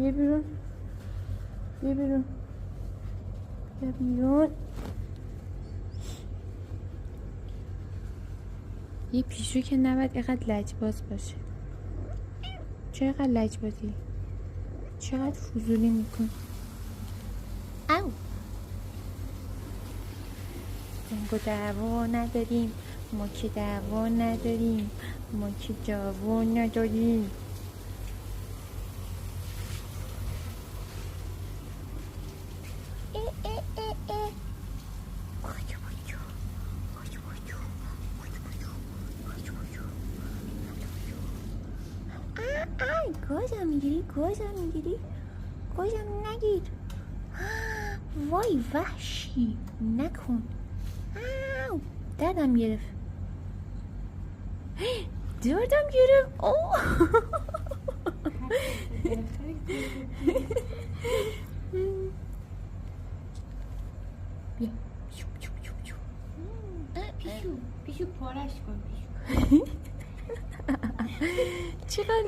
بیا بیرون. بیا بیرون. بیا بیرون. یه پیشو که نباید اینقدر لجباز باشه. چرا اینقدر لجبازی؟ چقدر فضولی میکن؟ او جنگ و دعوا نداریم، ما که دعوا نداریم، ما که دعوا نداریم. گازم میگیری؟ گازم نگیر. وای وحشی نکن. دردم گرفت. بیا پیشو پارش کن پیشو. چقدر